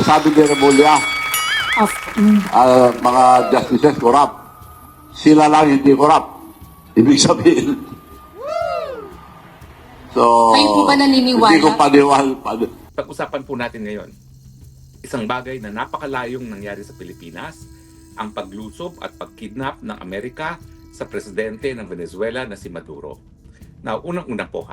sabi ni Remulla, mga justices corrupt. Sila lang hindi corrupt. Ibig sabihin. So, Kayo po ba naniniwala? hindi ko paniwala. Pag-usapan po natin ngayon, isang bagay na napakalayong nangyari sa Pilipinas, ang paglusob at pagkidnap ng Amerika sa presidente ng Venezuela na si Maduro. Now, unang-una po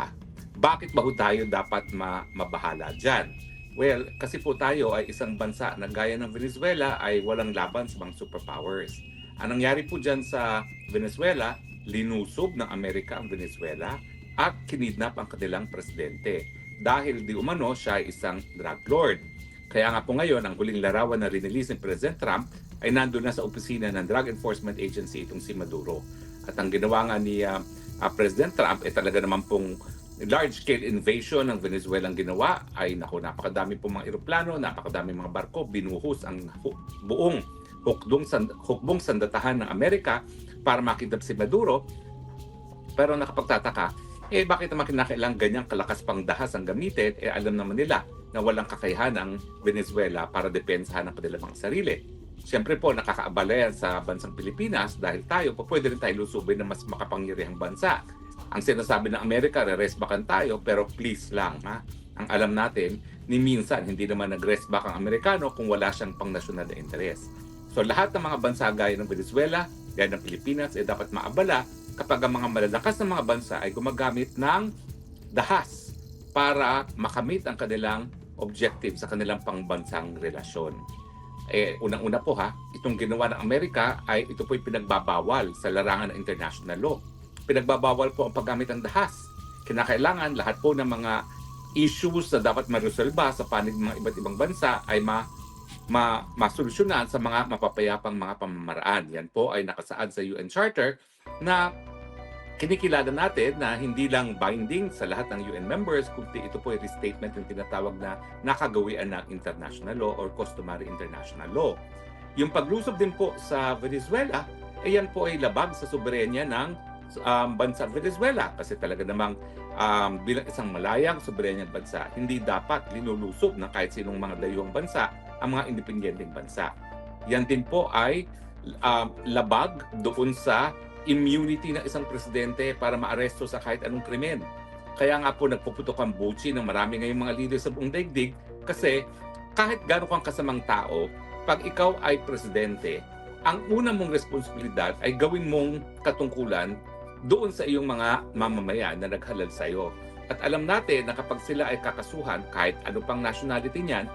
bakit ba tayo dapat mabahala dyan? Well, kasi po tayo ay isang bansa na gaya ng Venezuela ay walang laban sa mga superpowers. Ang nangyari po dyan sa Venezuela, linusob ng Amerika ang Venezuela at kinidnap ang kanilang presidente dahil di umano siya ay isang drug lord. Kaya nga po ngayon, ang huling larawan na rinilis ni President Trump ay nandun na sa opisina ng Drug Enforcement Agency itong si Maduro. At ang ginawa nga ni President Trump ay talaga naman pong large-scale invasion ng Venezuela ang ginawa ay napakadami pong mga eroplano, napakadami mga barko, binuhos ang buong hukbong sandatahan ng Amerika para makidnap si Maduro. Pero nakapagtataka, bakit naman kinakailangan ganyang kalakas pang dahas ang gamitin? Alam naman nila na walang kakayahan ang Venezuela para depensahan ang kanilang mga sarili. Siyempre po, nakakaabala yan sa bansang Pilipinas dahil tayo, pwede rin tayo lusubin ng mas makapangyarihang bansa. Ang sinasabi ng Amerika, re-restbackan tayo, pero please lang, ang alam natin, ni minsan, hindi naman nag-restback ang Amerikano kung wala siyang pang-nasyonal na interes. So lahat ng mga bansa gaya ng Venezuela, gaya ng Pilipinas, dapat maabala kapag ang mga malalakas na mga bansa ay gumagamit ng dahas para makamit ang kanilang objective sa kanilang pangbansang relasyon. Unang-una po itong ginawa ng Amerika ay ito po'y pinagbabawal sa larangan ng international law. Pinagbabawal po ang paggamit ng dahas. Kinakailangan lahat po ng mga issues na dapat maresolba sa panig ng mga iba't ibang bansa ay masolusyonan sa mga mapapayapang mga pamamaraan. Yan po ay nakasaad sa UN Charter na kinikilala natin na hindi lang binding sa lahat ng UN members, kundi ito po ay restatement ng tinatawag na nakagawian ng international law or customary international law. Yung paglusob din po sa Venezuela, yan po ay labag sa soberenya ng bansa Venezuela kasi talaga namang bilang isang malayang soberenyang bansa, hindi dapat linulusob ng kahit sinong mga dayuhang bansa ang mga independenteng bansa. Yan din po ay labag doon sa immunity ng isang presidente para maaresto sa kahit anong krimen. Kaya nga po nagpuputok ang buchi ng marami ngayong mga leader sa buong daigdig kasi kahit gano'n kang kasamang tao, pag ikaw ay presidente, ang una mong responsibilidad ay gawin mong katungkulan doon sa iyong mga mamamayan na naghalal sa iyo. At alam natin na kapag sila ay kakasuhan, kahit ano pang nationality niyan,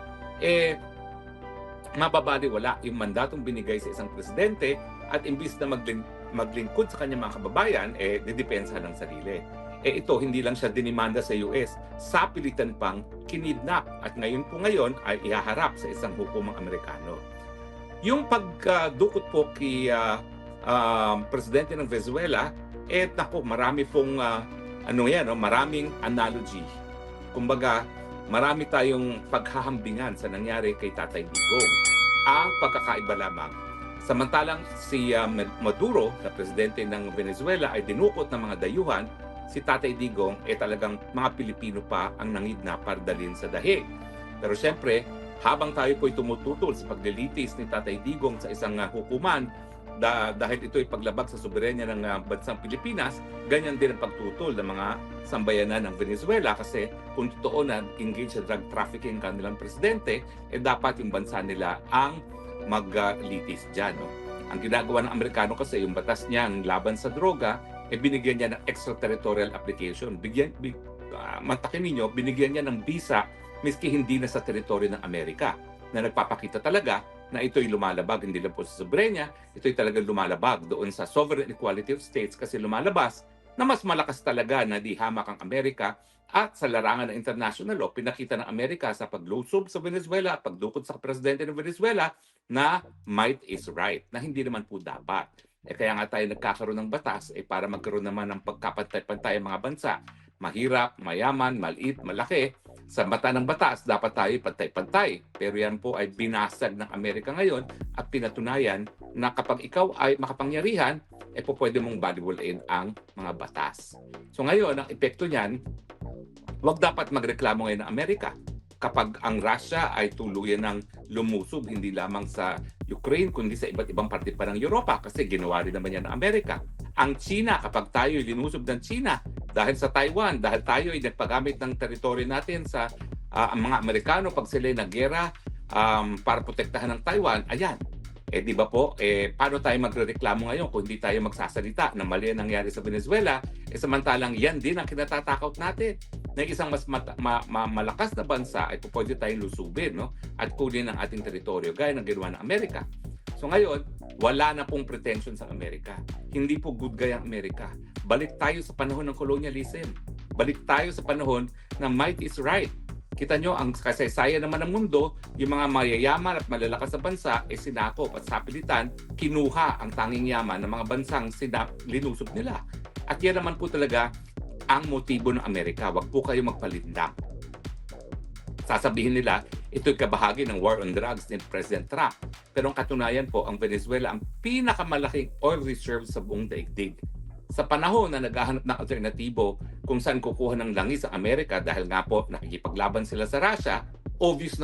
mababaliwala yung mandatong binigay sa isang presidente at imbis na maglingkod sa kanyang mga kababayan, didepensahan ng sarili. Ito, hindi lang siya dinimanda sa US, sapilitan pang kinidnap at ngayon ay ihaharap sa isang hukumang Amerikano. Yung pagdukot po kay presidente ng Venezuela, marami pong maraming analogy. Kumbaga, marami tayong paghahambingan sa nangyari kay Tatay Digong. Ang pagkakaiba lamang, samantalang si Maduro, na presidente ng Venezuela, ay dinukot ng mga dayuhan, si Tatay Digong talagang mga Pilipino pa ang nangidnap para dalhin sa dahi. Pero siyempre, habang tayo po'y tumututol sa paglilitis ni Tatay Digong sa isang hukuman, dahil ito ay paglabag sa soberenya ng bansang Pilipinas, ganyan din ang pagtutol ng mga sambayanan ng Venezuela kasi kung totoo na engage sa drug trafficking kanilang presidente, dapat yung bansa nila ang maglitis dyan. No? Ang ginagawa ng Amerikano kasi yung batas niya ang laban sa droga, binigyan niya ng extraterritorial application. Mantakin ninyo, binigyan niya ng visa miski hindi na sa teritoryo ng Amerika na nagpapakita talaga na ito'y lumalabag, hindi lang po sa soberenya, ito'y talagang lumalabag doon sa sovereign equality of states kasi lumalabas na mas malakas talaga na di hamak ang Amerika at sa larangan ng international law, pinakita ng Amerika sa paglusob sa Venezuela at pagdukot sa presidente ng Venezuela na might is right, na hindi naman po dapat. Kaya nga tayo nagkakaroon ng batas para magkaroon naman ng pagkapantay-pantay ang mga bansa. Mahirap, mayaman, maliit, malaki. Sa mata ng batas, dapat tayo pantay-pantay. Pero yan po ay binasag ng Amerika ngayon at pinatunayan na kapag ikaw ay makapangyarihan, pwede mong baliwalain ang mga batas. So ngayon, ang epekto niyan, wag dapat magreklamo ngayon ng Amerika. kapag ang Russia ay tuluyan ng lumusob hindi lamang sa Ukraine kundi sa iba't ibang parte pa ng Europa kasi ginawa rin naman yan ng Amerika. Ang China, kapag tayo linusob ng China dahil sa Taiwan, dahil tayo ay nagpagamit ng teritoryo natin sa ang mga Amerikano pag sila naggera para protektahan ng Taiwan, ayan. Di ba po, paano tayo magrereklamo ngayon kung hindi tayo magsasalita na mali ang nangyari sa Venezuela, samantalang yan din ang kinatatakot natin na isang mas malakas na bansa ay pwede tayong lusubin, no? At kunin ang ating teritoryo gaya ng ginawa ng Amerika. So ngayon, wala na pong pretension sa Amerika. Hindi po good guy ang Amerika. Balik tayo sa panahon ng colonialism. Balik tayo sa panahon na might is right. Kita nyo, ang kasaysayan naman ng mundo, yung mga mayayaman at malalakas na bansa, sinakop at sapilitan, kinuha ang tanging yaman ng mga bansang linusob nila. At yan naman po talaga ang motibo ng Amerika. Huwag po kayo magpalindang. Sasabihin nila, ito'y kabahagi ng war on drugs ni President Trump. Pero ang katunayan po, ang Venezuela ang pinakamalaking oil reserve sa buong daigdig. Sa panahon na naghahanap ng alternatibo kung saan kukuha ng langis sa Amerika dahil nga po nakikipaglaban sila sa Russia, obvious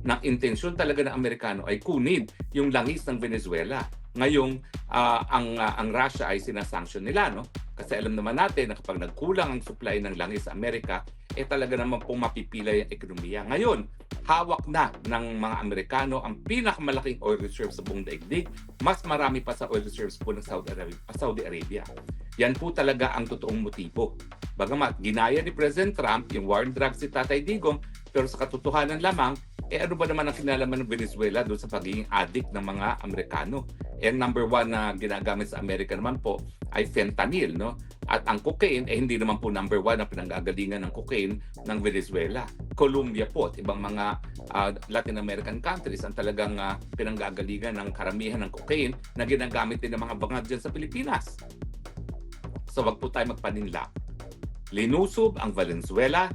na intensyon talaga ng Amerikano ay kunin yung langis ng Venezuela. Ngayong ang Russia ay sinasanction nila, no? Kasi alam naman natin na kapag nagkulang ang supply ng langis sa Amerika, talaga naman pong mapipilay ang ekonomiya. Ngayon, hawak na ng mga Amerikano ang pinakamalaking oil reserves sa buong daigdig. Mas marami pa sa oil reserves po ng Saudi Arabia. Yan po talaga ang totoong motibo. Bagamat ginaya ni President Trump yung war on drugs si Tatay Digong, pero sa katotohanan lamang, ano ba naman ang kinalaman ng Venezuela doon sa pagiging addict ng mga Amerikano? Number one na ginagamit sa Amerika naman po ay fentanyl, no? At ang cocaine, hindi naman po number one na pinanggagalingan ng cocaine ng Venezuela. Colombia po at ibang mga Latin American countries ang talagang pinanggagalingan ng karamihan ng cocaine na ginagamit din ng mga bangad dyan sa Pilipinas. So wag po tayo magpaninla. Linusob ang Venezuela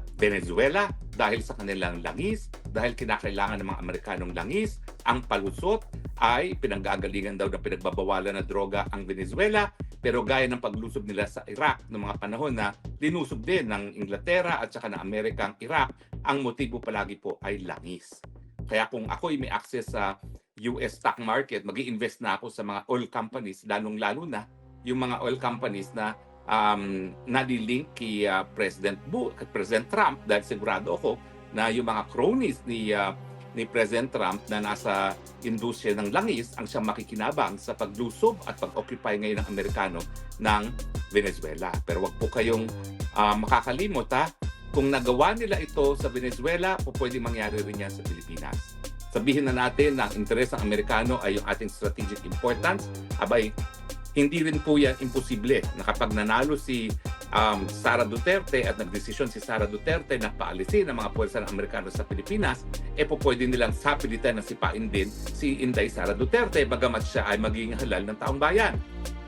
dahil sa kanilang langis, dahil kinakailangan ng mga Amerikanong langis. Ang palusot ay pinanggagalingan daw na pinagbabawalan na droga ang Venezuela, pero gaya ng paglusob nila sa Iraq noong mga panahon na linusob din ng Inglaterra at saka ng Amerika ang Iraq, ang motibo palagi po ay langis. Kaya kung ako'y may access sa US stock market, mag-i-invest na ako sa mga oil companies, lalong-lalo na yung mga oil companies na nalilink kay President Trump, dahil sigurado ako na yung mga cronies ni President Trump na nasa industriya ng langis ang siyang makikinabang sa paglusob at pag-occupy ngayon ng Amerikano ng Venezuela. Pero wag po kayong makakalimot kung nagawa nila ito sa Venezuela, pwede mangyari rin yan sa Pilipinas. Sabihin na natin na ang interes ng Amerikano ay yung ating strategic importance, abay, hindi rin po yan imposible na kapag nanalo si Sara Duterte at nagdesisyon si Sara Duterte na paalisin ang mga puwersa ng Amerikano sa Pilipinas, pwede nilang sapilitan na sipain din si Inday Sara Duterte bagamat siya ay magiging halal ng taong bayan.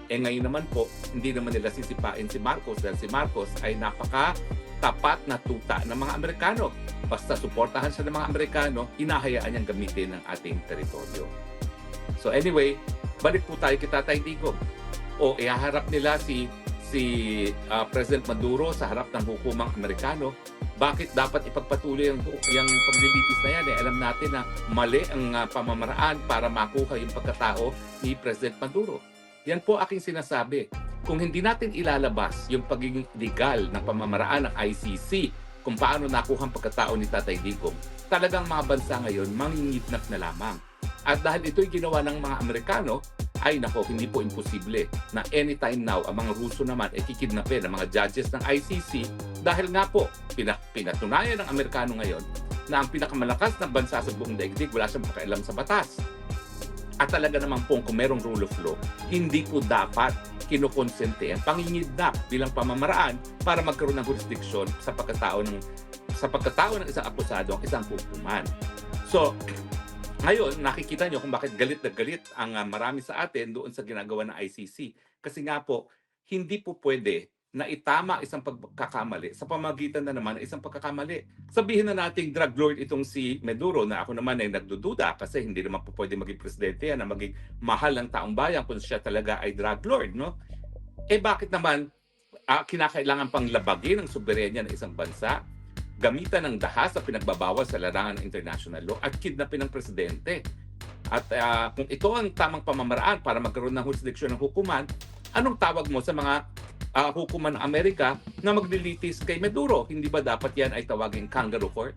Ngayon naman po, hindi naman nila sisipain si Marcos dahil si Marcos ay napaka-tapat na tuta ng mga Amerikano. Basta suportahan siya ng mga Amerikano, hinahayaan niyang gamitin ang ating teritoryo. So anyway, balik po tayo kay Tatay Digong. Ihaharap nila si President Maduro sa harap ng hukumang Amerikano. Bakit dapat ipagpatuloy yung paglilitis na yan? Alam natin na mali ang pamamaraan para makuha yung pagkatao ni President Maduro. Yan po aking sinasabi. Kung hindi natin ilalabas yung pagiging legal ng pamamaraan ng ICC kung paano nakuha ang pagkatao ni Tatay Digong, talagang mga bansa ngayon mangingitnap na lamang. At dahil ito'y ginawa ng mga Amerikano, ay nako, hindi po imposible na anytime now, ang mga Ruso naman ay kikidnapin ang mga judges ng ICC dahil nga po, pinatunayan ng Amerikano ngayon na ang pinakamalakas na bansa sa buong daigdig wala siyang pakialam sa batas. At talaga naman po, kung merong rule of law, hindi po dapat kinukonsente ang pangingidnap bilang pamamaraan para magkaroon ng jurisdiction sa pagkatao ng isang akusado ang isang hukuman. So, ngayon, nakikita nyo kung bakit galit na galit ang marami sa atin doon sa ginagawa ng ICC. Kasi nga po, hindi po pwede na itama isang pagkakamali sa pamagitan na naman ng isang pagkakamali. Sabihin na nating drug lord itong si Maduro na ako naman ay nagdududa kasi hindi naman po pwede maging presidente yan na maging mahal ng taong bayan kung siya talaga ay drug lord, no? Bakit naman kinakailangan pang labagin ang soberenya ng isang bansa gamitan ng dahas na pinagbabawal sa larangan ng international law at kidnapin ng presidente. At kung ito ang tamang pamamaraan para magkaroon ng jurisdiksyon ng hukuman, anong tawag mo sa mga hukuman ng Amerika na maglilitis kay Maduro? Hindi ba dapat yan ay tawagin kangaroo court?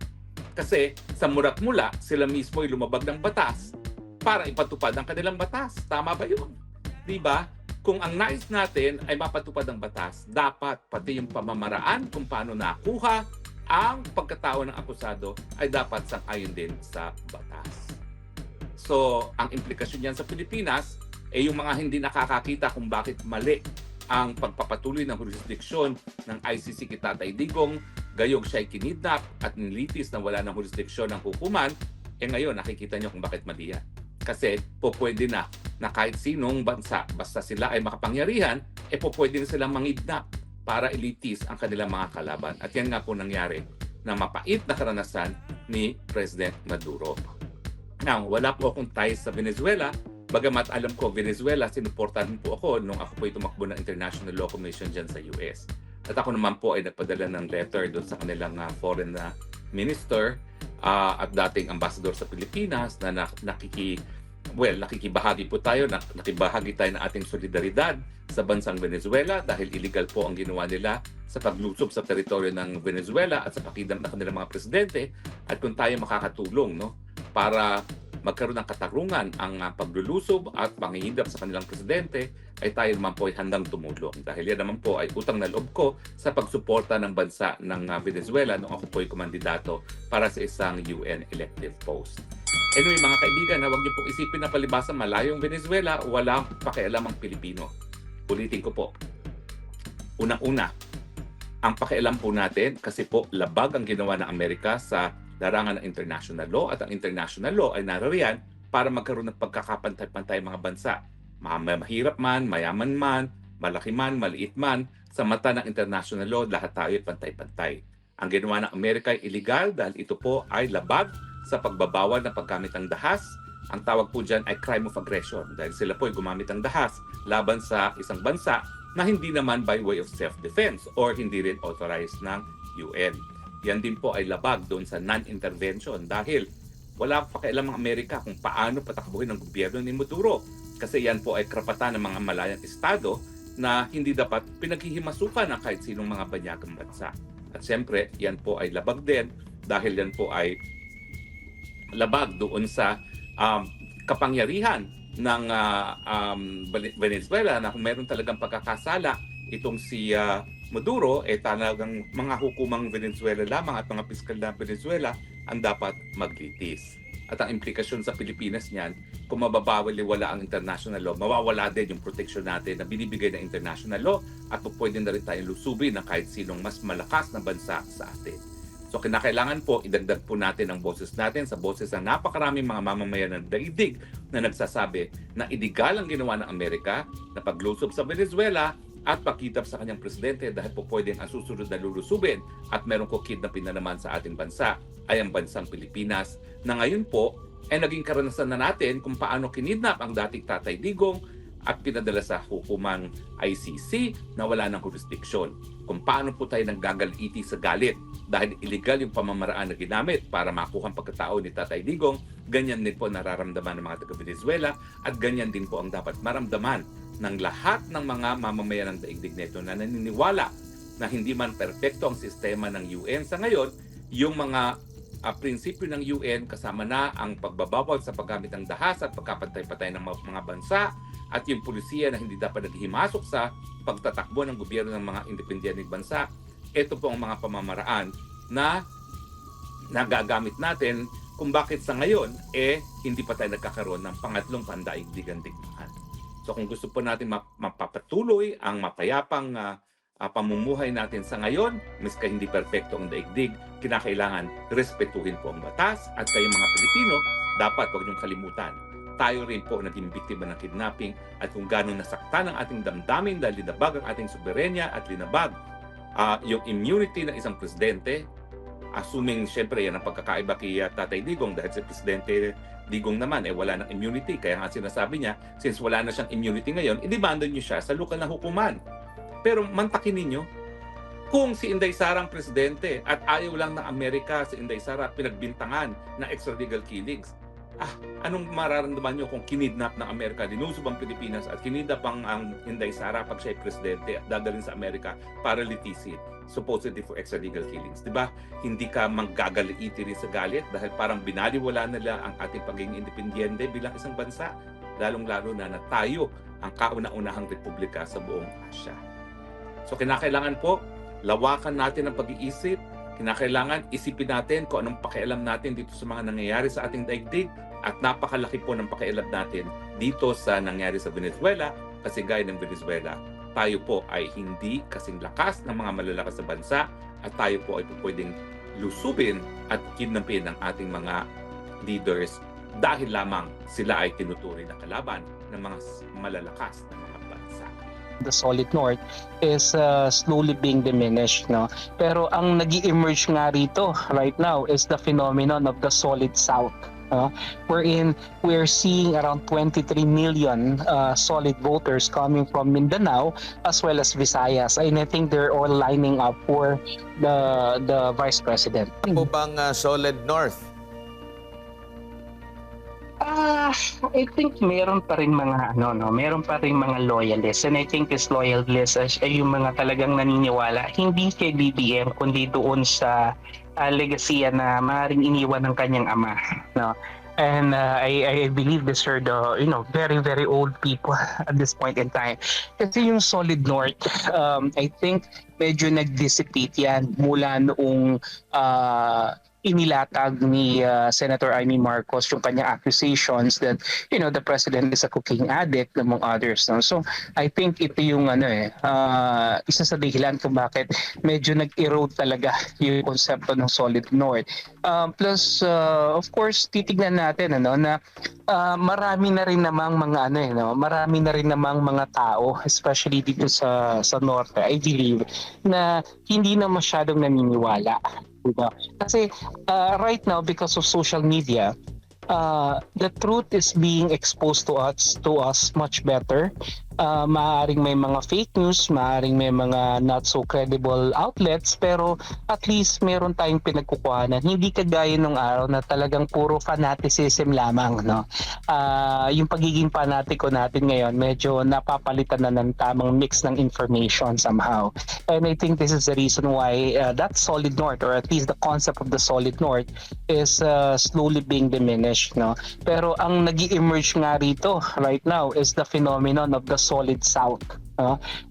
Kasi sa mulat-mula, sila mismo ay lumabag ng batas para ipatupad ang kanilang batas. Tama ba yun? Di ba? Kung ang nais natin ay mapatupad ang batas, dapat pati yung pamamaraan kung paano nakuha ang pagkatao ng akusado ay dapat sang-ayon din sa batas. So, ang implikasyon niyan sa Pilipinas ay yung mga hindi nakakakita kung bakit mali ang pagpapatuloy ng jurisdiksyon ng ICC kay Tatay Digong, gayong siya'y kinidnap at nilitis na wala ng jurisdiksyon ng hukuman, ngayon nakikita niyo kung bakit mali yan. Kasi pwede na kahit sinong bansa, basta sila ay makapangyarihan, pwede na silang mangidnap para ilitis ang kanilang mga kalaban. At yan nga po nangyari na mapait na karanasan ni President Maduro. Now, wala po akong ties sa Venezuela. Bagamat alam ko, Venezuela, sinuportahan po ako nung ako po ay tumakbo ng International Law Commission dyan sa US. At ako naman po ay nagpadala ng letter doon sa kanilang foreign minister at dating ambassador sa Pilipinas na nakikibahagi po tayo, nakibahagi tayo ng ating solidaridad sa bansang Venezuela dahil illegal po ang ginawa nila sa paglusob sa teritoryo ng Venezuela at sa pakidam ng kanilang mga presidente. At kung tayo makakatulong, para magkaroon ng katarungan ang paglulusob at panghihindap sa kanilang presidente, ay tayo naman po ay handang tumulong. Dahil yan naman po ay utang na loob ko sa pagsuporta ng bansa ng Venezuela nung ako po ay kumandidato para sa isang UN elective post. Anyway, mga kaibigan, huwag niyo pong isipin na palibasa malayong Venezuela, walang pakialam ang Pilipino. Ulitin ko po. Unang-una, ang pakialam po natin kasi po labag ang ginawa ng Amerika sa larangan ng international law at ang international law ay narariyan para magkaroon ng pagkakapantay-pantay mga bansa. Mahirap man, mayaman man, malaki man, maliit man, sa mata ng international law, lahat tayo ay pantay-pantay. Ang ginawa ng Amerika ay illegal dahil ito po ay labag sa pagbabawal ng paggamit ng dahas. Ang tawag po dyan ay crime of aggression dahil sila po ay gumamit ng dahas laban sa isang bansa na hindi naman by way of self-defense or hindi rin authorized ng UN. Yan din po ay labag doon sa non-intervention dahil wala pakialam ang Amerika kung paano patakbuhin ng gobyerno ni Maduro. Kasi yan po ay karapatan ng mga malayang estado na hindi dapat pinaghihimasukan ng kahit sinong mga banyagang bansa. At siyempre, yan po ay labag din dahil yan po ay labag doon sa kapangyarihan ng Venezuela na kung meron talagang pagkakasala itong si Maduro, talagang mga hukumang Venezuela lamang at mga piskal na Venezuela ang dapat maglitis. At ang implikasyon sa Pilipinas niyan, kung mababawaliwala ang international law, mawawala din yung protection natin na binibigay ng international law at pwede na rin tayong lusubin ng kahit sinong mas malakas na bansa sa atin. So kinakailangan po, idagdag po natin ang boses natin sa boses ng napakaraming mga mamamayan ng daigdig na nagsasabi na illegal ang ginawa ng Amerika na paglusob sa Venezuela at pakitap sa kanyang presidente dahil po pwedeng ang susunod na lulusubin at meron ko kidnapin na naman sa ating bansa ay ang bansang Pilipinas na ngayon po ay naging karanasan na natin kung paano kinidnap ang dating Tatay Digong at pinadala sa hukumang ICC na wala ng jurisdiksyon. Kung paano po tayo nanggagaliti sa galit dahil illegal yung pamamaraan na ginamit para makuha ang pagkatao ni Tatay Digong, ganyan din po nararamdaman ng mga taga-Venezuela at ganyan din po ang dapat maramdaman ng lahat ng mga mamamayan ng daigdig nito na naniniwala na hindi man perpekto ang sistema ng UN sa ngayon, yung mga prinsipyo ng UN kasama na ang pagbabawal sa paggamit ng dahas at pagkapantay-patay ng mga bansa at yung pulisiya na hindi dapat naghihimasok sa pagtatakbo ng gobyerno ng mga independenteng bansa. Ito po ang mga pamamaraan na nagagamit natin kung bakit sa ngayon hindi pa tayo nagkakaroon ng pangatlong pandaigdigang digmaan. So kung gusto po natin mapapatuloy ang mapayapang pamumuhay natin sa ngayon, miska hindi perpekto ang daigdig, kinakailangan respetuhin po ang batas at kayong mga Pilipino, dapat huwag niyong kalimutan. Tayo rin po naging biktima ng kidnapping at kung gano'n nasaktan ang ating damdamin dahil linabag ang ating soberenya at linabag yung immunity ng isang presidente, assuming syempre yan ang pagkakaiba kay Tatay Digong dahil si Presidente Digong naman wala ng immunity. Kaya nga sinasabi niya, since wala na siyang immunity ngayon, idemanda niyo siya sa lokal na hukuman. Pero mantakin ninyo, Kung si Inday Sara ang presidente at ayaw lang ng Amerika si Inday Sara pinagbintangan na extralegal killings, anong mararamdaman nyo kung kinidnap ng Amerika, dinusob ang Pilipinas at kinidnap ang Inday Sara pag siya ay presidente at dadalhin sa Amerika para litisin, supposedly for extralegal killings? Diba? Hindi ka manggagaliiti rin sa galit dahil parang binaliwala nila ang ating pagiging independyente bilang isang bansa, lalong-lalo na tayo ang kauna-unahang republika sa buong Asya. So kinakailangan po, lawakan natin ang pag-iisip, kinakailangan isipin natin kung anong pakialam natin dito sa mga nangyayari sa ating daigdig at napakalaki po ng pakialam natin dito sa nangyari sa Venezuela kasi gaya ng Venezuela, tayo po ay hindi kasing lakas ng mga malalakas sa bansa at tayo po ay pwedeng lusubin at kidnapin ng ating mga leaders dahil lamang sila ay tinuturing na kalaban ng mga malalakas na mga bansa. The solid north is slowly being diminished, no? Pero ang nag-emerge nga rito right now is the phenomenon of the solid south, wherein we're seeing around 23 million solid voters coming from Mindanao as well as Visayas, and I think they're all lining up for the vice president. Po bang solid north? I think meron pa rin mga meron pa rin mga loyalists, and I think this loyalists ay yung mga talagang naniniwala hindi kay BBM kundi doon sa legasiya na maaaring iniwan ng kanyang ama, no? And I believe these are the very very old people at this point in time. Kasi yung solid north, I think medyo nag-dissipate yan mula noong inilatag ni Senator Amy Marcos yung kanyang accusations that the president is a cocaine addict among others, no? So I think ito yung isa sa dahilan kung bakit medyo nag-erode talaga yung konsepto ng solid north. Plus of course titignan natin na marami na rin namang mga marami na rin namang mga tao, especially dito sa norte, I believe, na hindi na masyadong naniniwala. Diba? Kasi right now, because of social media, the truth is being exposed to us much better. Maaaring may mga fake news, maaaring may mga not so credible outlets, pero at least meron tayong pinagkukuhanan. Hindi kagaya nung araw na talagang puro fanaticism lamang, no? Yung pagiging fanatiko natin ngayon, medyo napapalitan na ng tamang mix ng information somehow. And I think this is the reason why that solid north, or at least the concept of the solid north, is slowly being diminished, no? Pero ang nag-emerge nga rito right now is the phenomenon of the solid south,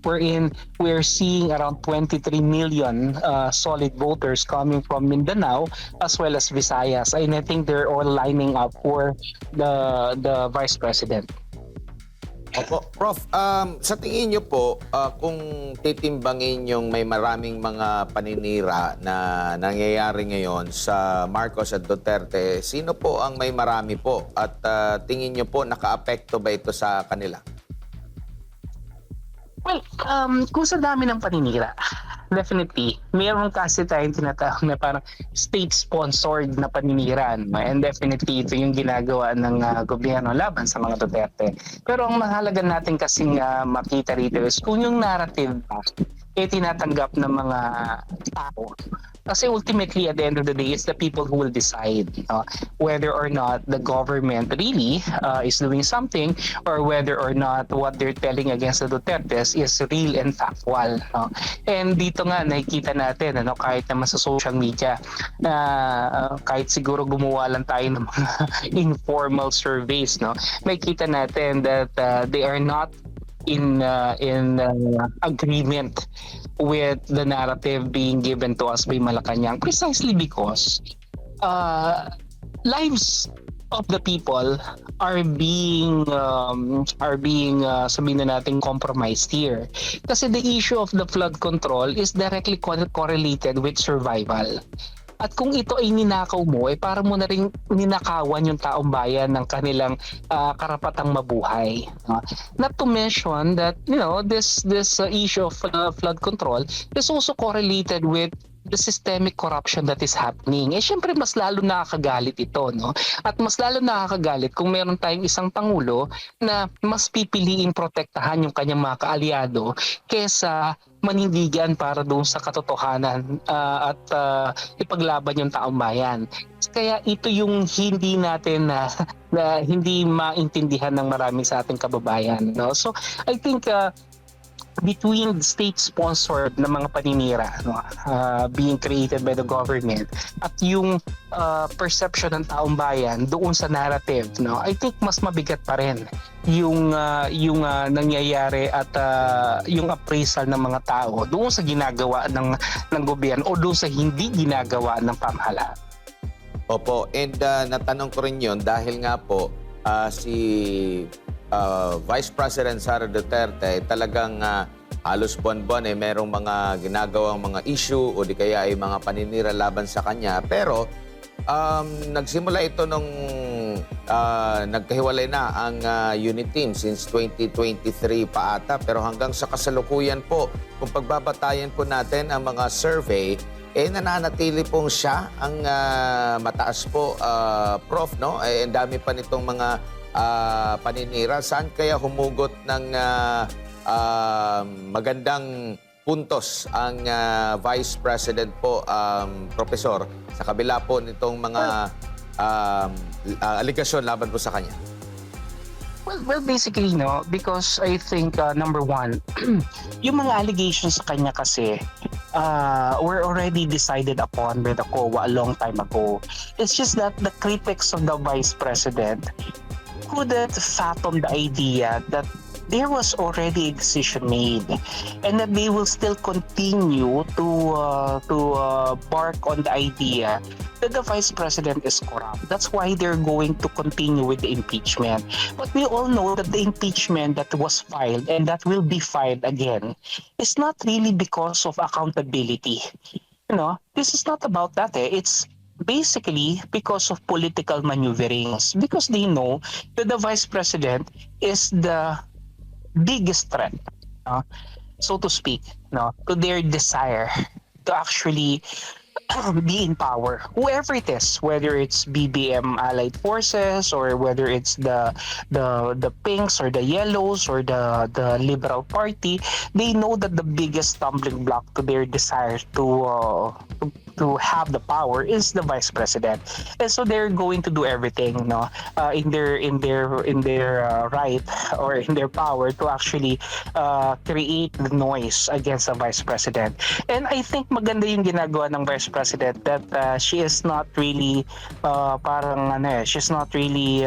wherein we're seeing around 23 million solid voters coming from Mindanao as well as Visayas, and I think they're all lining up for the vice president. Opo, Prof, sa tingin niyo po, kung titimbangin yung may maraming mga paninira na nangyayari ngayon sa Marcos at Duterte, sino po ang may marami po? At tingin niyo po, naka-apekto ba ito sa kanila? Well, kung sa dami ng paninira, definitely, mayroon kasi tayong tinatawag na parang state-sponsored na paninira, no? And definitely, ito yung ginagawa ng gobyerno laban sa mga Duterte. Pero ang mahalaga natin kasing makita rito is kung yung narrative tinatanggap ng mga tao. Kasi ultimately, at the end of the day, it's the people who will decide whether or not the government really is doing something, or whether or not what they're telling against the Dutertes is real and factual. And dito nga, nakikita natin, kahit naman sa social media, kahit siguro gumawa lang tayo ng mga informal surveys, makikita natin that they are not in agreement with the narrative being given to us by Malacanang, precisely because lives of the people are being sabihin na natin compromised here. Kasi the issue of the flood control is directly correlated with survival. At kung ito ay ninakaw mo, para mo na rin ninakawan yung taong bayan ng kanilang karapatang mabuhay. Not to mention that this issue of flood control is also correlated with the systemic corruption that is happening. Syempre mas lalo nakakagalit ito, no? At mas lalo nakakagalit kung meron tayong isang pangulo na mas pipiliing protektahan yung kanyang mga kaalyado kesa manindigan para doon sa katotohanan at ipaglaban yung taong bayan. Kaya ito yung hindi natin na hindi maintindihan ng marami sa ating kababayan, no? So I think between state-sponsored na mga paninira, no, being created by the government at yung perception ng taong bayan doon sa narrative, no, I think mas mabigat pa rin yung nangyayari at yung appraisal ng mga tao doon sa ginagawa ng gobyerno o doon sa hindi ginagawa ng pamahalaan. Opo, and natanong ko rin yun dahil nga po si Vice President Sara Duterte talagang halos buwan-buwan merong mga ginagawang mga issue o di kaya ay mga paninira laban sa kanya. Pero nagsimula ito nung nagkahiwalay na ang unit team since 2023 pa ata. Pero hanggang sa kasalukuyan po, kung pagbabatayan po natin ang mga survey, nananatili pong siya ang mataas po, Prof, no? Ang dami pa nitong mga paninira. Saan kaya humugot ng magandang puntos ang Vice President po, Professor, sa kabila po nitong mga aligasyon laban po sa kanya? Well, basically, no, because I think number one, yung mga allegations sa kanya kasi were already decided upon by the COA a long time ago. It's just that the critics of the Vice President couldn't fathom the idea that there was already a decision made and that they will still continue to bark on the idea that the Vice President is corrupt. That's why they're going to continue with the impeachment. But we all know that the impeachment that was filed and that will be filed again is not really because of accountability. You know, this is not about that. It's basically because of political maneuverings, because they know that the Vice President is the biggest threat, so to speak, to their desire to actually be in power, whoever it is, whether it's BBM Allied Forces or whether it's the Pinks or the Yellows or the Liberal Party. They know that the biggest stumbling block to their desire to have the power is the Vice President, and so they're going to do everything, in their right or in their power to actually create the noise against the Vice President. And I think maganda yung ginagawa ng Vice President that she is not really she's not really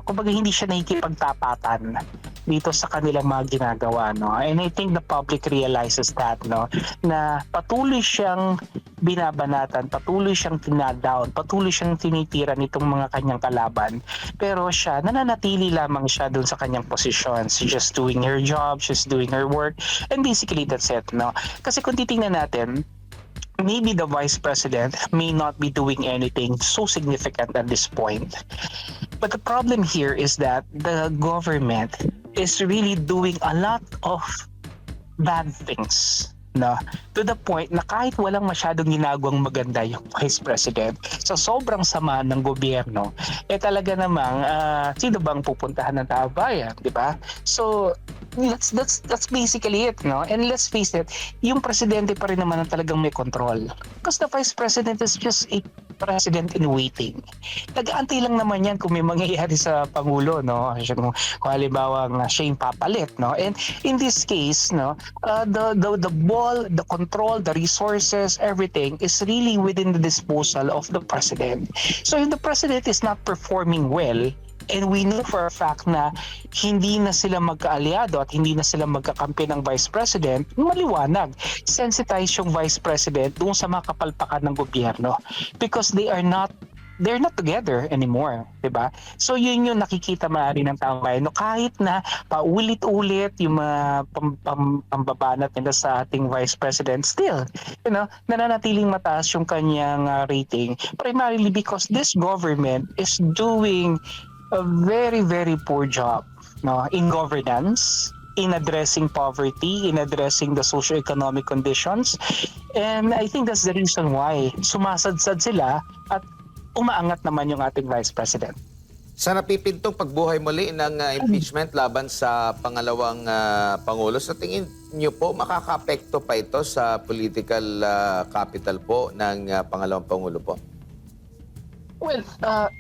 kumbaga hindi siya nakikipagtapatan dito sa kanilang mga ginagawa, and I think the public realizes that, na patuloy siyang binabanatan, patuloy siyang tinadown, patuloy siyang tinitira nitong mga kanyang kalaban, pero siya nananatili lamang siya doon sa kanyang posisyon. She's just doing her job, she's doing her work, and basically that's it, kasi kung titingnan natin, maybe the Vice President may not be doing anything so significant at this point. But the problem here is that the government is really doing a lot of bad things, to the point na kahit walang masyadong ginagawang maganda yung Vice President, sa sobrang sama ng gobyerno, talaga namang sino bang pupuntahan ng taong bayan, di ba? So that's basically it, and let's face it, yung presidente pa rin naman ang talagang may control, because the Vice President is just a president in waiting. Nag-aantay lang naman yan kung may mangyayari sa Pangulo, kung halimbawa siya yung papalit, and in this case, the ball, the control, the resources, everything is really within the disposal of the president. So if the president is not performing well, and we know for a fact na hindi na sila magkaalyado at hindi na sila magkakampi ng Vice President, maliwanag, sensitize yung Vice President doon sa mga kapalpakan ng gobyerno, because they're not together anymore, diba? So yun yung nakikita maaari ng taong bayan. Kahit na paulit-ulit yung mga pambabanat nila sa ating Vice President, still, nananatiling mataas yung kanyang rating, primarily because this government is doing a very, very poor job in governance, in addressing poverty, in addressing the socio-economic conditions. And I think that's the reason why sumasadsad sila at umaangat naman yung ating Vice President. Sa napipintong pagbuhay muli ng impeachment laban sa pangalawang Pangulo, sa tingin niyo po, makaka-apekto pa ito sa political capital po ng pangalawang Pangulo po? Well,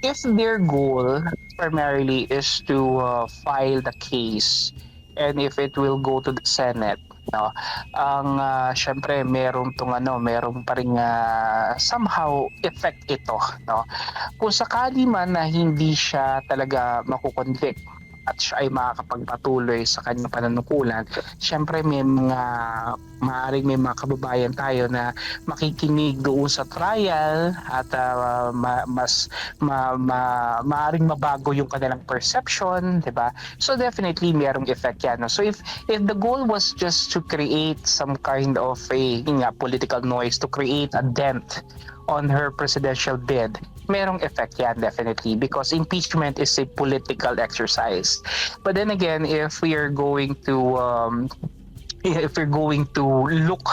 if their goal primarily is to file the case and if it will go to the Senate, no, ang syempre merong pa ring somehow effect ito, no. Kung sakali man na hindi siya talaga makukonvict at siya ay makakapagpatuloy sa kanyang pananagutan, syempre maaaring may mga kababayan tayo na makikinig doon sa trial at maaaring mabago yung kanilang perception, di ba? So definitely merong effect yan. No? So if the goal was just to create some kind of political noise, to create a dent on her presidential bid, merong effect yan definitely, because impeachment is a political exercise. But then again, if we are going to look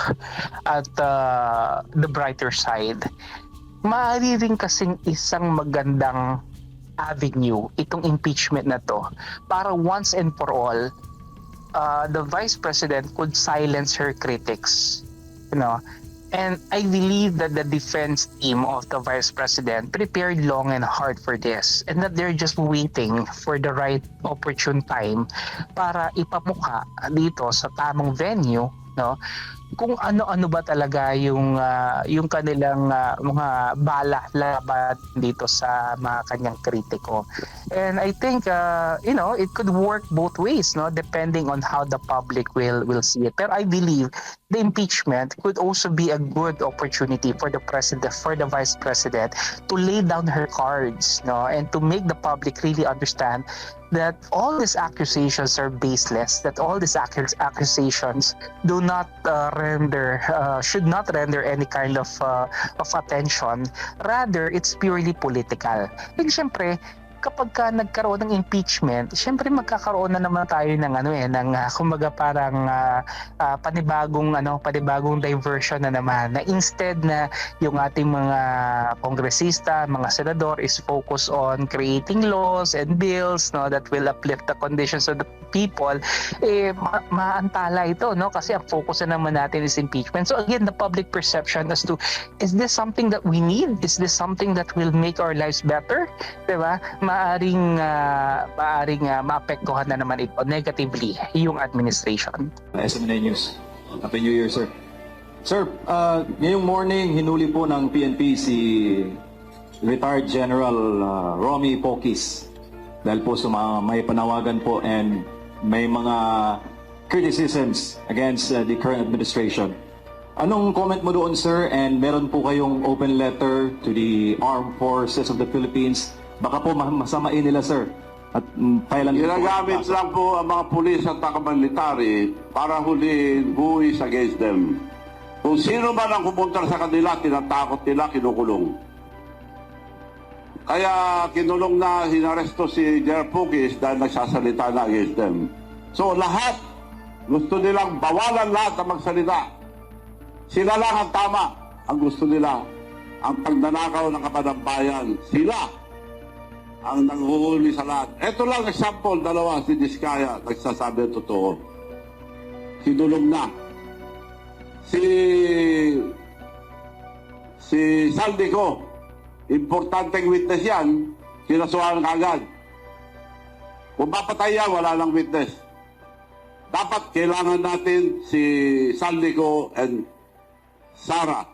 at the brighter side, maaari rin kasing isang magandang avenue itong impeachment na to para once and for all the Vice President could silence her critics, you know. And I believe that the defense team of the Vice President prepared long and hard for this, and that they're just waiting for the right opportune time para ipamukha dito sa tamang venue, no, kung ano-ano ba talaga yung kanilang mga bala laban dito sa mga kanyang kritiko. And I think it could work both ways, no, depending on how the public will see it. Pero I believe the impeachment could also be a good opportunity for the Vice President to lay down her cards, no, and to make the public really understand that all these accusations are baseless, that all these accusations do not should not render any kind of attention. Rather, it's purely political. And syempre, kapag ka nagkaroon ng impeachment, syempre magkakaroon na naman tayo ng kumbaga parang panibagong diversion na naman, na instead na yung ating mga kongresista, mga senador is focus on creating laws and bills, no, that will uplift the conditions of the people, maantala ito, no, kasi ang focus na naman natin is impeachment. So again, the public perception as to, is this something that we need? Is this something that will make our lives better? Diba? Maaring maapektuhan na naman ito negatively yung administration. SMNA News. Happy New Year, sir. Sir, ngayong morning, hinuli po ng PNP si retired General Romy Pokis dahil po may panawagan po and may mga criticisms against the current administration. Anong comment mo doon, sir? And meron po kayong open letter to the Armed Forces of the Philippines. Baka po masamain nila, sir. At kailan Ginagamit lang po ang mga pulis at taga-military para huliin who is against them. Kung sino man ang pumunta sa kanila, tinatakot nila, kinukulong. Kaya kinulong na, hinaresto si General Pugis dahil nagsasalita na against them. So lahat, gusto nilang bawalan lahat na magsalita. Sila lang ang tama. Ang gusto nila, ang pagnanakaw ng kapanambayan, sila ang nanghuhuli sa lahat. Ito lang example, dalawa, si Diskaya, nagsasabi ng totoo. Kinulong na. Si Saldico, importanteng witness yan, kinasuhan kagad. Kung mapatay yan, wala lang witness. Dapat kailangan natin si Saldico and Sara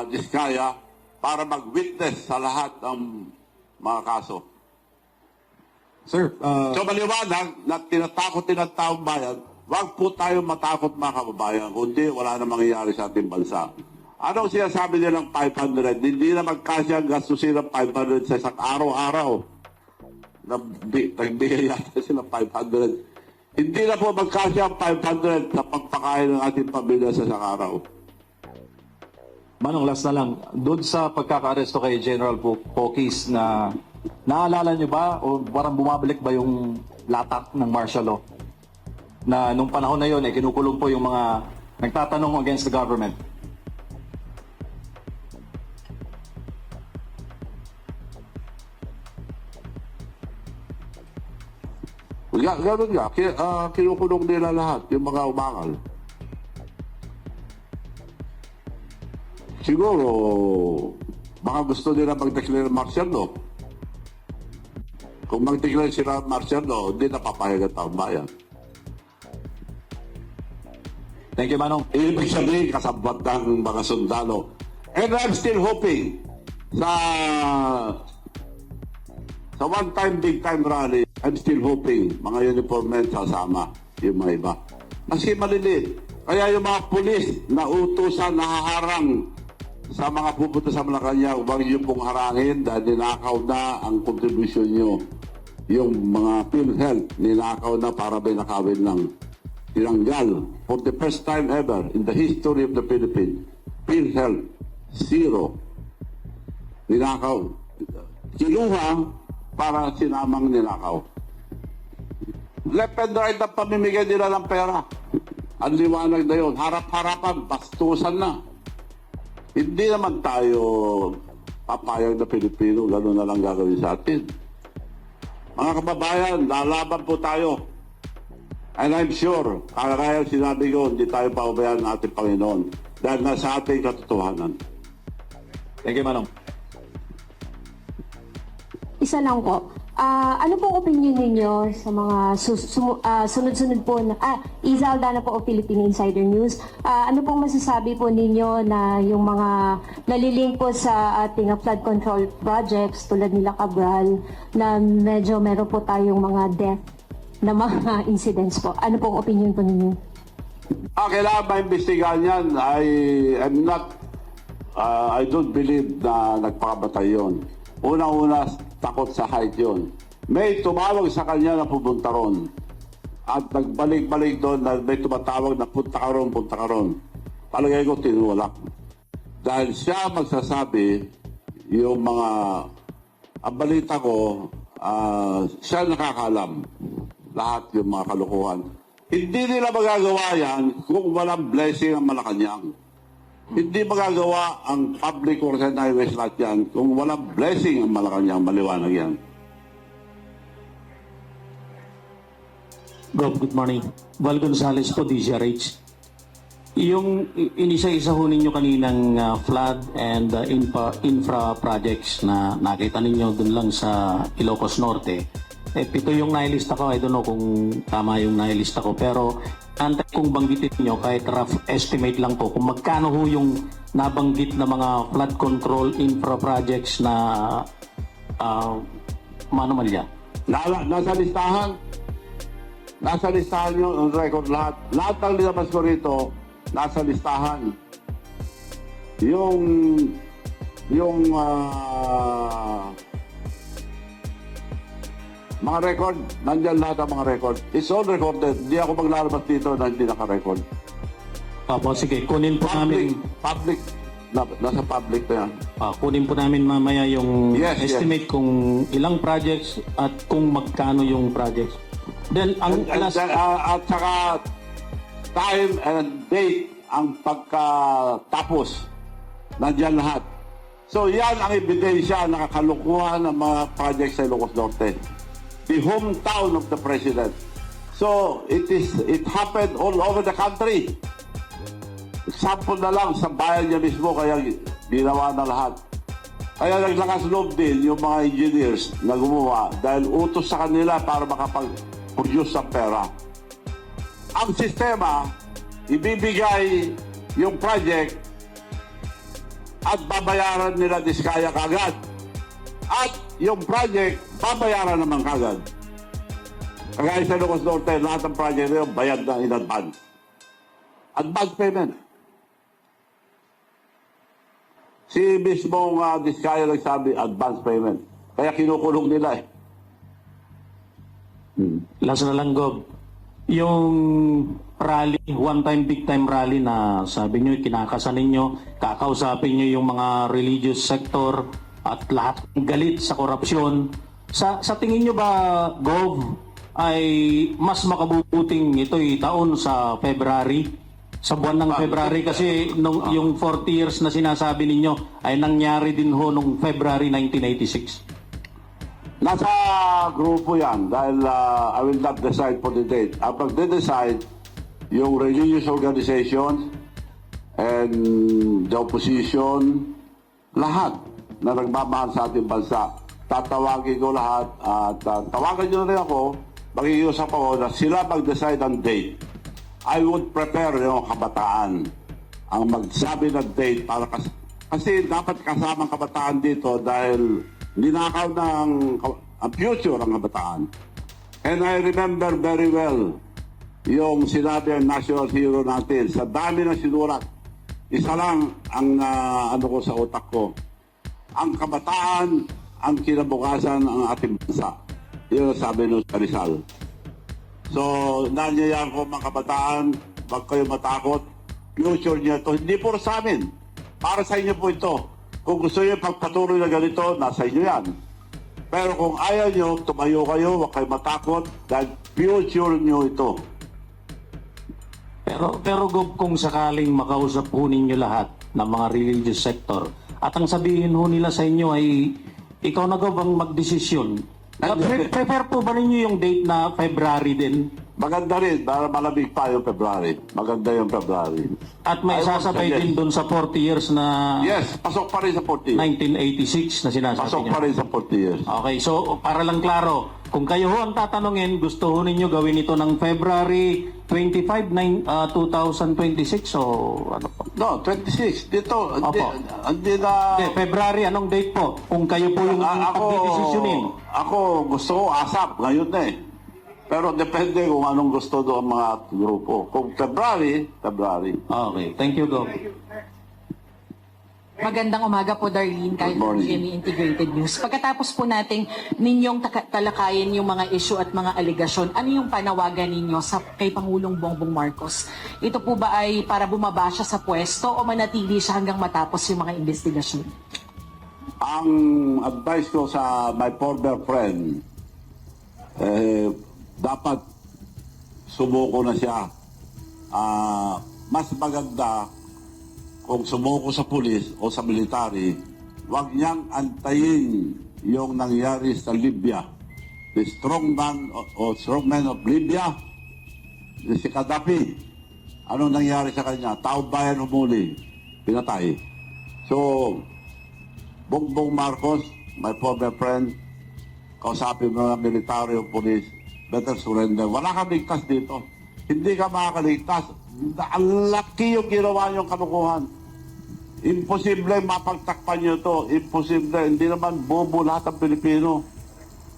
Diskaya para mag-witness sa lahat ng mga kaso. Sir, So maliwanag na tinatakot din ang taong bayan, wag po tayo matakot mga kababayan, kundi wala na mangyayari sa ating bansa. Anong sinasabi nilang 500? Hindi na magkasya ang gastusin ng 500 sa isang araw-araw. Nagbigay yata sila 500. Hindi na po magkasya ang 500 sa pagpakain ng ating pamilya sa isang araw. Manong, last na lang. Doon sa pagkaka-aresto kay General Pokis, na naalala nyo ba o parang bumabalik ba yung latak ng martial law? na nung panahon na yon kinukulong po yung mga nagtatanong against the government? Ganun nga, kinukulong nila lahat, yung mga umangal. Siguro, baka gusto nila mag-declare martial law. Kung mag-declare sila martial law, hindi na papayag ang taong bayan. Thank you, Manong. Ibig sabihin, kasabot ng mga sundalo. And I'm still hoping sa one-time, big-time rally, I'm still hoping mga uniform men sasama yung mga iba. Kasi maliliit. Kaya yung mga pulis na utusan, nahaharang sa mga pupunta sa Malacanang, huwag niyo pong harangin dahil ninakaw na ang kontribusyon niyo. Yung mga PhilHealth, ninakaw na para may nakawin lang. Tinanggal. For the first time ever in the history of the Philippines, PhilHealth, zero. Ninakaw. Kinuha para sinamang ninakaw. Left and right ang pamimigay nila ng pera. Ang liwanag na yun. Harap-harapan, bastusan na. Hindi naman tayo papayag na Pilipino, gano'n na lang gagawin sa atin. Mga kababayan, lalaban po tayo. And I'm sure, kaya sinabi ko, hindi tayo paubayan ng ating Panginoon dahil nasa ating katotohanan. Thank you, Manong. Isa lang po. Ano pong opinion ninyo sa mga sunod-sunod po na Iza Aldana po o Philippine Insider News? Ano pong masasabi po ninyo na yung mga nalilink po sa ating flood control projects tulad nila Cabral na medyo meron po tayong mga death na mga incidents po? Ano pong opinion po ninyo? Kailangan maimbestigahan yan. I don't believe na nagpakabatay yun. Una-una, takot sa height yun. May tumawag sa kanya na pumunta ron. At nagbalik-balik doon na may tumatawag na punta ka ron. Palagay ko tinulak. Dahil siya magsasabi, yung mga, ang balita ko, siya nakakalam. Lahat yung mga kalukuhan. Hindi nila magagawa yan kung walang blessing ang Malacanang. Hindi magagawa ang public works and highways lahat yan kung walang blessing ang Malacanang, maliwanag yan. Gob, good morning. Val Gonzales po, DZRH. Yung inisa-isa ho ninyo kaninang flood and infra projects na nakita ninyo dun lang sa Ilocos Norte. Ito yung nailista ko, I don't know kung tama yung nailista ko, pero antay kong banggitin nyo kahit rough estimate lang po kung magkano ho yung nabanggit na mga flood control infra projects na manomalya. Nasa listahan. Nasa listahan yun, on record lahat. Lahat ng linabas ko rito, nasa listahan. Yung mga record, nandyan lahat ang mga record. It's all recorded. Hindi ako maglalabas dito na hindi naka-record. Opo, sige, kunin po namin. Public. Nasa public na yan. Kunin po namin mamaya yung Yes, estimate kung ilang projects at kung magkano yung projects. Then, ang last... At saka time and date ang pagkatapos. Nandyan lahat. So yan ang ebidensya na kakalukuhan ng mga projects sa Ilocos Norte. The hometown of the president. So it happened all over the country. Example na lang sa bayan niya mismo, kaya ginawa na lahat. Kaya naglakas loob din yung mga engineers na gumawa dahil utos sa kanila para makapag-produce ng pera. Ang sistema, ibibigay yung project at babayaran nila diskaya kagad. At yung project, babayaran naman kagad. Kagaya sa Ilocos Norte, lahat ng project na yun, bayad na in advance. Advance payment. Si mismong diskaya nagsabi, advance payment. Kaya kinukulong nila eh. Last na lang, Gob. Yung rally, one-time, big-time rally na sabi nyo, kinakasan ninyo, kakausapin nyo yung mga religious sector at lahat ng galit sa korupsyon. Sa tingin nyo ba, Gov, ay mas makabubuting ito'y taon sa February, sa buwan ng February kasi yung 40 years na sinasabi ninyo ay nangyari din ho nung February 1986. Nasa grupo yan dahil I will not decide for the date. Ang pagde-decide, yung religious organizations and the opposition, lahat na nagmamahal sa ating bansa, tatawagin ko lahat at tawagan nyo na rin ako, makikiusap ako na sila mag-decide ng date. I would prepare yung kabataan ang magsabi ng date para kasi dapat kasamang kabataan dito dahil ninakaw ng ang future ang kabataan. And I remember very well yung sinabi ang national hero natin. Sa dami na sinulat, isa lang ang ano ko sa utak ko. Ang kabataan ang kinabukasan ng ating bansa. Yun ang sabi nung sa Rizal. So, nangyayaan ko mga kabataan, wag kayo matakot. Future niya ito, hindi po sa amin. Para sa inyo po ito. Kung gusto niyo pagpatuloy na ganito, nasa inyo yan. Pero kung ayaw niyo, tumayo kayo, wag kayo matakot, dahil future niyo ito. Pero Gob, kung sakaling makausap ho ninyo lahat ng mga religious sector at ang sabihin ho nila sa inyo ay ikaw na Gob ang magdesisyon, prefer po ba ninyo yung date na February din? Maganda rin, para malamig pa yung February. Maganda yung February. At may I would sasabay suggest- din doon sa 40 years na Yes, pasok pa rin sa 40 years. 1986 na sinasabi Pasok niyo. pa rin sa 40 years. Okay, so para lang klaro, kung kayo ho ang tatanungin, gusto ho ninyo gawin ito ng February 25, 2026 o ano po? No, 26. Dito, Opo. hindi na... Hindi, February, anong date po? Kung kayo po yung pagdidesisyonin. Ako gusto ko ASAP ngayon na eh. Pero depende kung anong gusto doon mga grupo. Kung February. Okay, thank you, Gob. Magandang umaga po, Darlene, kahit Good morning. GMA Integrated News. Pagkatapos po nating ninyong talakayin yung mga issue at mga aligasyon, ano yung panawagan ninyo kay Pangulong Bongbong Marcos? Ito po ba ay para bumaba siya sa pwesto o manatili siya hanggang matapos yung mga investigasyon? Ang advice ko sa my former friend, dapat sumuko na siya. Mas maganda kung sumuko sa pulis o sa military, huwag niyang antayin yung nangyari sa Libya. The strongman of Libya, si Gaddafi. Anong nangyari sa kanya? Taong bayan humuli, pinatay. So, Bongbong Marcos, my former friend, kausapin mo ng military o police, better surrender. Wala kang ligtas dito. Hindi ka makakaligtas. Ang laki yung ginawa niyong kalukuhan. Imposible mapagtakpan niyo to. Imposible. Hindi naman bobo lahat ng Pilipino.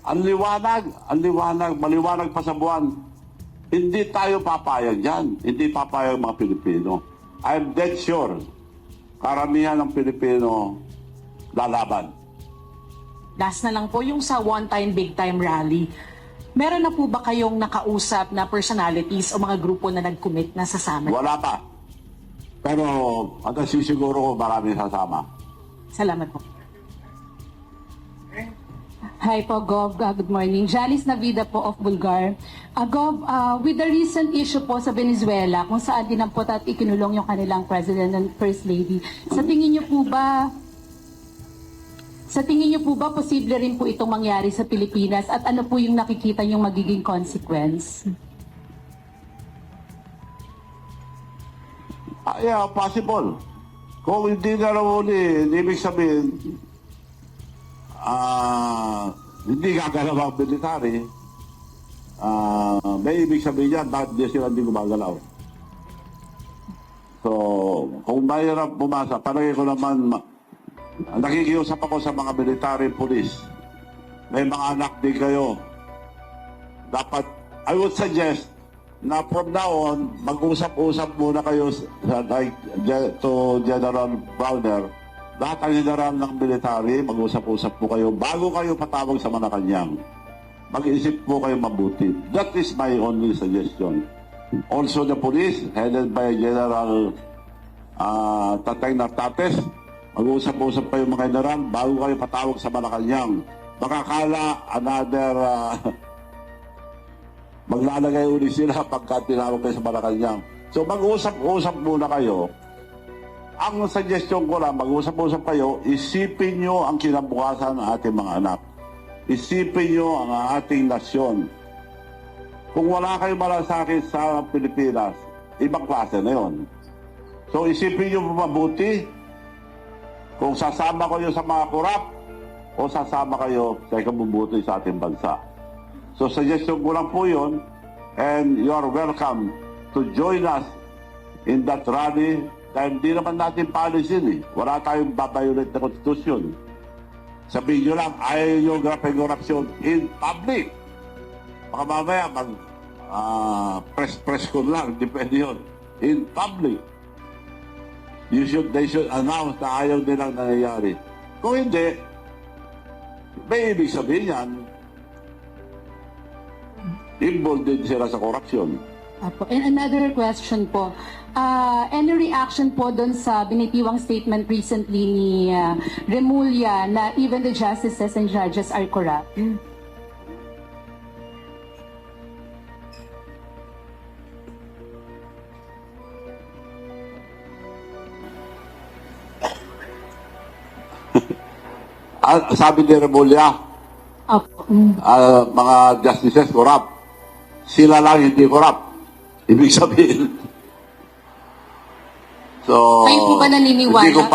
Ang liwanag, maliwanag pa sa buwan. Hindi tayo papayag yan. Hindi papayag mga Pilipino. I'm dead sure. Karamihan ng Pilipino lalaban. Last na lang po, yung sa one-time, big-time rally, meron na po ba kayong nakausap na personalities o mga grupo na nag-commit na sasama? Wala pa. Pero ang sisiguro ko marami sasama. Salamat po. Hi po, Gov. Good morning. Jalice Navida po of Bulgar. Gov, with the recent issue po sa Venezuela, kung saan dinampot at ikinulong yung kanilang President and First Lady, sa tingin niyo po ba posible rin po itong mangyari sa Pilipinas at ano po yung nakikita niyong magiging consequence? Yeah, possible. Kung hindi na raw uli, ibig sabihin, hindi gagalaw ang military, may ibig sabihin yan, bakit di sila hindi gumagalaw? So, kung mahirap pumasa, palagi ko naman, nakikiusap ako sa mga military police. May mga anak din kayo. Dapat, I would suggest, na from now on, mag-usap-usap muna kayo to General Browner. Lahat ang general ng military, mag-usap-usap po kayo bago kayo patawag sa Malacanang. Mag-isip po kayo mabuti. That is my only suggestion. Also the police, headed by General Tatay Nartates, mag-usap-usap kayo mga general bago kayo patawag sa Malacanang. Makakala another maglalagay uli sila pagka tinawag kayo sa Malacanang. So mag-usap-usap muna kayo. Ang suggestion ko lang, mag-usap-usap kayo, isipin nyo ang kinabukasan ng ating mga anak. Isipin nyo ang ating nasyon. Kung wala kayong malasakit sa Pilipinas, ibang klase na yon. So isipin nyo mabuti kung sasama kayo sa mga kurap o sasama kayo sa ikabubuti sa ating bansa. So suggestion ko lang po yun, and you are welcome to join us in that rally. Dahil hindi naman natin policy eh. Wala tayong babayulit na konstitusyon. Sabihin nyo lang, ayaw nyo grapeng korupsyon in public. Baka mamaya press ko lang, depende yun. In public. They should announce na ayaw nilang nangyayari. Kung hindi, may ibig sabihin yan, involved din sila sa korupsyon. Apo. And another question po, any reaction po doon sa binitiwang statement recently ni Remulla na even the justices and judges are corrupt? Sabi ni Remulla, Apo. mga justices corrupt. Sila lang hindi corrupt. Ibig sabihin. So, Kayo po ba naniniwala? hindi ko